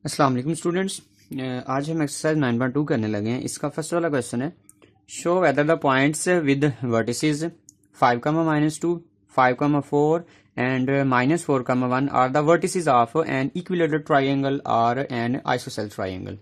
अस्सलाम वालेकुम स्टूडेंट्स। आज हम एक्सरसाइज 9.2 करने लगे हैं। इसका फर्स्ट वाला क्वेश्चन है, show whether the points with vertices 5, -2, 5, 4 and -4, 1 are the vertices of an equilateral triangle और एन आइसोसेलेस ट्राइंगल।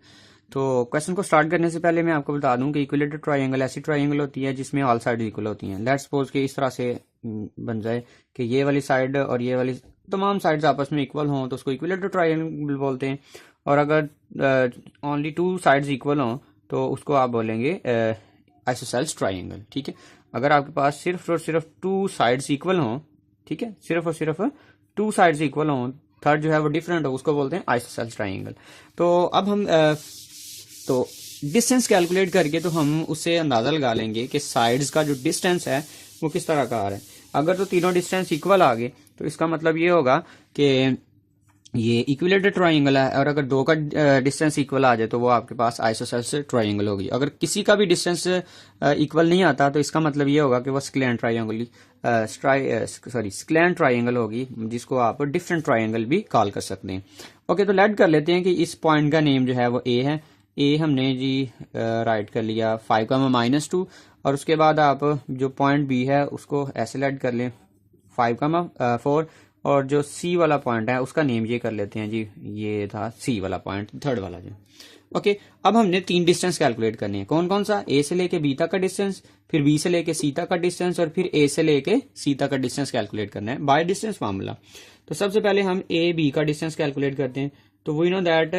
तो क्वेश्चन को स्टार्ट करने से पहले मैं आपको बता दूं कि इक्विलेटरल ट्राइंगल ऐसी ट्राइंगल होती है जिसमें ऑल साइड इक्वल होती हैं। लेट्स सपोज कि इस तरह से बन जाए कि ये वाली साइड और ये वाली तमाम साइड्स आपस में इक्वल हों तो उसको इक्विलेटरल ट्राइंगल बोलते हैं। और अगर ओनली टू साइड्स इक्वल हों तो उसको आप बोलेंगे आइसोसेलेस ट्राइंगल। ठीक है, अगर आपके पास सिर्फ और सिर्फ टू साइड्स इक्वल हों, ठीक है, सिर्फ और सिर्फ टू साइड्स इक्वल हों, थर्ड जो है वो डिफरेंट हो, उसको बोलते हैं आइसोसेलेस ट्राइंगल। तो अब हम तो डिस्टेंस कैलकुलेट करके तो हम उससे अंदाजा लगा लेंगे कि साइड्स का जो डिस्टेंस है वो किस तरह का आ रहा है। अगर तो तीनों डिस्टेंस इक्वल आ गए तो इसका मतलब ये होगा कि ये इक्विलेटरल ट्राइंगल है। और अगर दो का डिस्टेंस इक्वल आ जाए तो वो आपके पास आइसोसेलेस ट्राइंगल होगी। अगर किसी का भी डिस्टेंस इक्वल नहीं आता तो इसका मतलब ये होगा कि वो स्क्लेन ट्राइंगल स्क्लेन ट्राइंगल होगी, जिसको आप डिफरेंट ट्राइंगल भी कॉल कर सकते हैं। ओके, तो लेट कर लेते हैं कि इस पॉइंट का नेम जो है वो ए है। ए हमने जी राइट कर लिया 5, -2 और उसके बाद आप जो पॉइंट बी है उसको ऐसे लेट कर लें 5, 4 और जो सी वाला पॉइंट है उसका नेम ये कर लेते हैं जी, ये था सी वाला पॉइंट, थर्ड वाला जो। ओके, अब हमने तीन डिस्टेंस कैलकुलेट करने हैं। कौन कौन सा? ए से लेके बी तक का डिस्टेंस, फिर बी से लेके सी तक का डिस्टेंस और फिर ए से लेके सी तक का डिस्टेंस कैलकुलेट करना है बाय डिस्टेंस फार्मूला। तो सबसे पहले हम ए बी का डिस्टेंस कैलकुलेट करते हैं। तो we know that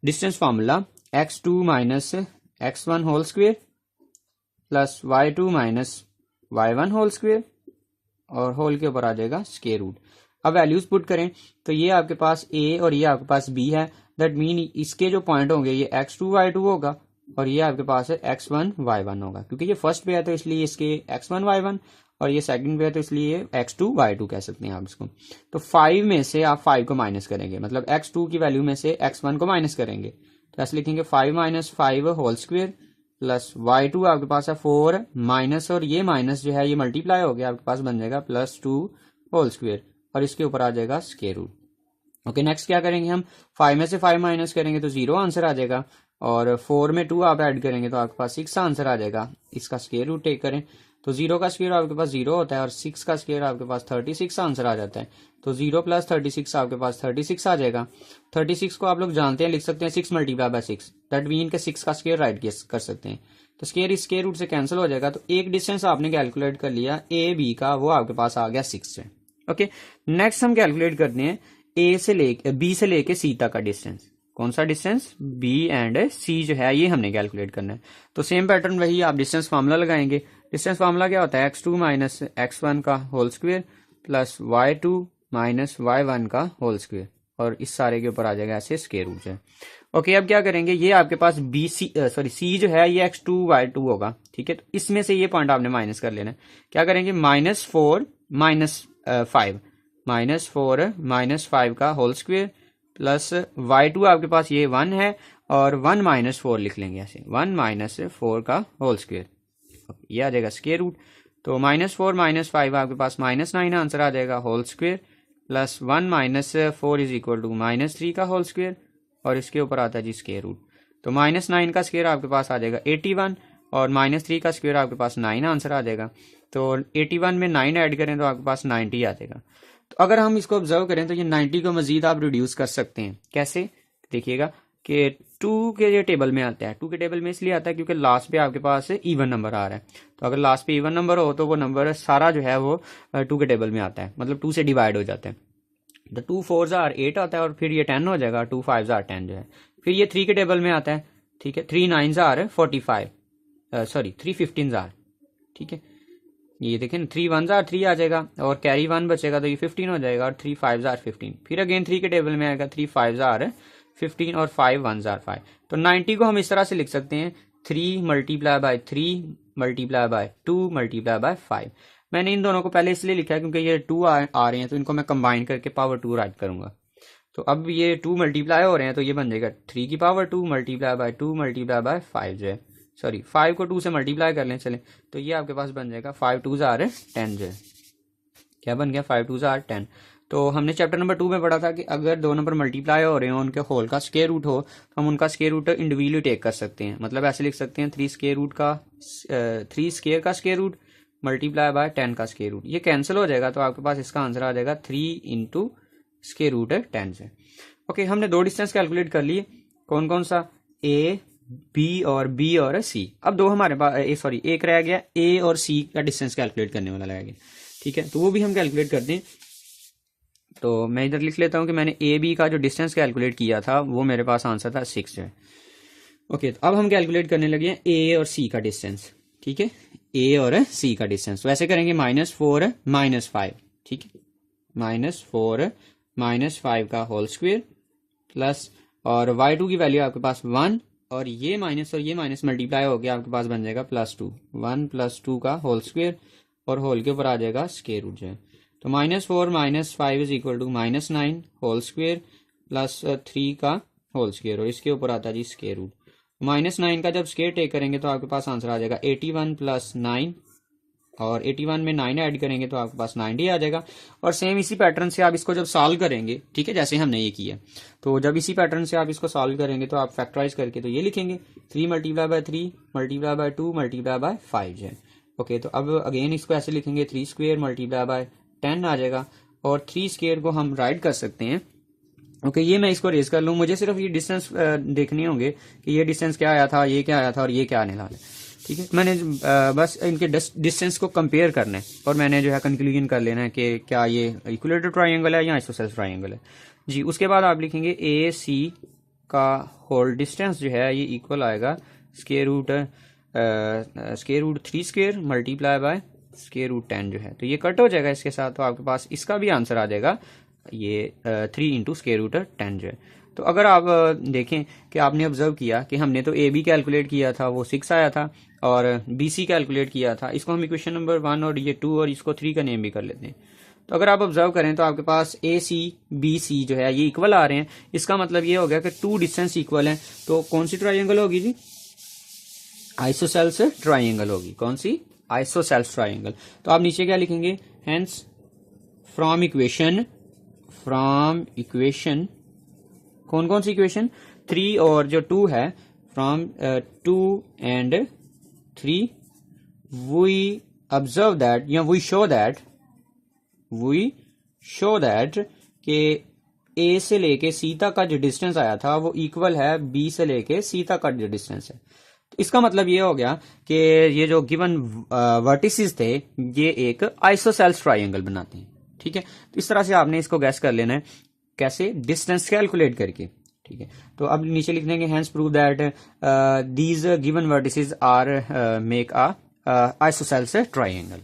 distance formula x2 minus x1 whole square plus y2 minus y1 whole square और होल के ऊपर आ जाएगा स्क्वायर रूट। अब वैल्यूज पुट करें तो ये आपके पास a और ये आपके पास b है। दैट मीन इसके जो पॉइंट होंगे ये x2 y2 होगा और ये आपके पास है x1 y1 होगा। क्योंकि ये फर्स्ट पे है तो इसलिए इसके x1 y1 और ये सेकंड पे है तो इसलिए x2 y2 कह सकते हैं आप इसको। तो 5 में से आप 5 को माइनस करेंगे, मतलब x2 की वैल्यू में से x1 को माइनस करेंगे तो ऐसे लिखेंगे 5 - 5 होल स्क्वेयर प्लस y2 आपके पास है 4 माइनस और ये माइनस जो है ये मल्टीप्लाई हो गया, आपके पास बन जाएगा +2 होल स्क्वेयर और इसके ऊपर आ जाएगा स्क्वायर रूट। ओके, नेक्स्ट क्या करेंगे हम 5 में से 5 माइनस करेंगे तो 0 आंसर आ जाएगा और 4 में 2 आप ऐड करेंगे तो आपके पास 6 आंसर आ जाएगा। इसका स्क्वायर रूट टेक करें तो 0 का स्क्वायर आपके पास 0 होता है और 6 का स्क्वायर आपके पास 36 आंसर आ जाता है। तो 0 + 36 आपके पास 36 आ जाएगा। 36 को आप लोग जानते हैं, लिख सकते हैं 6 × 6, दैट मीन के 6 का स्क्वायर राइट कर सकते हैं। तो स्क्वायर इस स्क्वायर रूट से कैंसिल हो जाएगा। तो एक डिस्टेंस आपने कैलकुलेट कर लिया ए बी का, वो आपके पास आ गया 6 से। ओके, नेक्स्ट हम कैलकुलेट करते हैं ए से लेके बी से लेके सी तक का डिस्टेंस। कौन सा डिस्टेंस? बी एंड सी जो है ये हमने कैलकुलेट करना है। तो सेम पैटर्न वही आप डिस्टेंस फार्मूला लगाएंगे। डिस्टेंस फार्मूला क्या होता है? x2 माइनस x1 का whole square plus y2 minus y1 का होल स्क्वेयर और इस सारे के ऊपर आ जाएगा ऐसे स्क्वायर रूट है। ओके, अब क्या करेंगे, ये आपके पास बी सी सी जो है ये x2 y2 होगा। ठीक है, तो इसमें से ये पॉइंट आपने माइनस कर लेना है। क्या करेंगे? -4 - 5 का होल स्क्वेयर प्लस y2 आपके पास ये 1 है और 1 - 4 लिख लेंगे ऐसे 1 - 4 का होल स्क्वेयर, ये आ जाएगा स्क्वायर रूट। तो -4 - 5 आपके पास -9 आंसर आ जाएगा whole square plus 1 - 4 is equal to -3 का होल स्क्वेयर और इसके ऊपर आता है जी स्क्वायर रूट। तो -9 का स्क्वायर आपके पास आ जाएगा 81 और -3 का स्क्वायर आपके पास 9 आंसर आ जाएगा। तो 81 में 9 ऐड करें तो आपके पास 90 आ जाएगा। तो अगर हम इसको ऑब्जर्व करें तो ये 90 को मजीद आप रिड्यूस कर सकते हैं। कैसे? देखिएगा कि 2 के ये टेबल में आता है। 2 के टेबल में इसलिए आता है क्योंकि लास्ट पे आपके पास इवन नंबर आ रहा है। तो अगर लास्ट पे इवन नंबर हो तो वो नंबर सारा जो है वो 2 के टेबल में आता है, मतलब 2 से डिवाइड हो जाता है। तो 2 4s are 8 आता है और फिर ये 10 हो जाएगा, 2 5s are 10 जो है। फिर ये 3 के टेबल में आता है। ठीक है, 3 9s are 45, sorry 3 15s are। ठीक है, ये देखें 3 1s are 3 आ जाएगा और कैरी 1 बचेगा तो ये 15 हो जाएगा और 3 5s are 15। फिर अगेन 3 के टेबल में आएगा 3 5s are 15 और 5 1s are 5। तो 90 को हम इस तरह से लिख सकते हैं 3 × 3 × 2 × 5। मैंने इन दोनों को पहले इसलिए लिखा है क्योंकि ये 2 आ रहे हैं तो इनको मैं कंबाइन करके पावर 2 राइट करूंगा। तो अब ये 2 मल्टीप्लाई हो रहे हैं तो ये बन जाएगा 3 की पावर 2 × 2 × 5 जो है, सॉरी 5 को 2 से मल्टीप्लाई कर लें चलें तो ये आपके पास बन जाएगा 5 2s are 10 जो है। क्या बन गया? 5 2s are 10। तो हमने चैप्टर नंबर 2 में पढ़ा था कि अगर दो नंबर मल्टीप्लाई हो रहे हो, उनके होल का स्क्वायर रूट हो, तो हम उनका स्क्वायर रूट इंडिविजुअली टेक कर सकते हैं। मतलब ऐसे लिख सकते हैं 3 स्क्वायर का स्क्वायर रूट मल्टीप्लाई बाय 10 का स्क्वायर रूट। ये कैंसिल हो जाएगा तो आपके पास इसका आंसर आ जाएगा 3 इंटू स्क्वायर रूट 10 से। ओके, हमने दो डिस्टेंस कैलकुलेट कर लिए, कौन कौन सा, ए बी और बी और सी। अब दो हमारे पास एक रह गया, ए और सी का डिस्टेंस कैलकुलेट करने वाला रह गया। ठीक है, तो वो भी हम कैलकुलेट करते हैं। तो मैं इधर लिख लेता हूं कि मैंने ए बी का जो डिस्टेंस कैलकुलेट किया था वो मेरे पास आंसर था 6 है। ओके, तो अब हम कैलकुलेट करने लगे हैं ए और सी का डिस्टेंस। ठीक है, ए और सी का डिस्टेंस वैसे करेंगे -4 -5। ठीक है, -4 -5 का होल स्क्वायर प्लस, और y2 की वैल्यू आपके पास 1, और ये माइनस मल्टीप्लाई हो गया आपके पास बन जाएगा +2, 1 + 2 का होल स्क्वायर, और होल के ऊपर आ जाएगा स्क्वायर रूट जो है। तो -4 -5 is equal to -9 whole square plus 3 का होल स्क्वायर, और इसके ऊपर आता है जी स्क्वायर रूट। -9 का जब स्क्वायर टेक करेंगे तो आपके पास आंसर आ जाएगा 81 + 9, और 81 में 9 ऐड करेंगे तो आपके पास 90 आ जाएगा। और सेम इसी पैटर्न से आप इसको जब सॉल्व करेंगे, ठीक है, जैसे हमने ये किया, तो जब इसी पैटर्न से आप इसको सॉल्व करेंगे तो आप फैक्टराइज करके तो ये लिखेंगे 3 × 3 × 2 × 5 है। ओके, तो अब अगेन इसको ऐसे लिखेंगे 3 स्क्वायर × 10 आ जाएगा, और 3 स्क्वायर को हम राइट कर सकते हैं। ओके, ये मैं इसको रेज कर लूँ, मुझे सिर्फ ये डिस्टेंस देखने होंगे कि ये डिस्टेंस क्या आया था, ये क्या आया था, और ये क्या आने वाला है। ठीक है, मैंने बस इनके डिस्टेंस को कंपेयर करना है, और मैंने जो है कंक्लूजन कर लेना है कि क्या ये इक्विलेटरल ट्रायंगल है या आइसोसेलेस ट्रायंगल है जी। उसके बाद आप लिखेंगे ए सी का होल डिस्टेंस जो है ये इक्वल आएगा square root 3 square multiply by square root 10 जो है। तो ये कट हो जाएगा इसके साथ, तो आपके पास इसका भी आंसर आ जाएगा ये 3 इंटू स्क्वायर रूट 10 जो है। तो अगर आप देखें कि आपने ऑब्जर्व किया कि हमने तो ए बी कैलकुलेट किया था, वो 6 आया था, और बी सी कैलकुलेट किया था, इसको हम इक्वेशन नंबर 1 और ये 2 और इसको 3 का नेम भी कर लेते हैं। तो अगर आप ऑब्जर्व करें तो आपके पास ए सी बी सी जो है ये इक्वल आ रहे हैं। इसका मतलब ये हो गया कि 2 डिस्टेंस इक्वल हैं। तो कौन सी ट्राइंगल होगी जी? आइसोसेलेस ट्राइंगल होगी। कौन सी? Isosceles triangle. तो आप नीचे क्या लिखेंगे? हेंस फ्रॉम इक्वेशन कौन कौन सी इक्वेशन? 3 और जो 2 है, from 2 and 3 we observe that या वी शो दैट कि ए से लेके सी तक का जो डिस्टेंस आया था वो इक्वल है बी से लेके सी तक का जो डिस्टेंस है। तो इसका मतलब ये हो गया कि ये जो गिवन वर्टिसेस थे ये एक आइसोसेलेस ट्राइंगल बनाते हैं। ठीक है, तो इस तरह से आपने इसको गैस कर लेना है, कैसे? डिस्टेंस कैलकुलेट करके। ठीक है, तो अब नीचे लिख देंगे hence prove that these given vertices are make a isosceles triangle.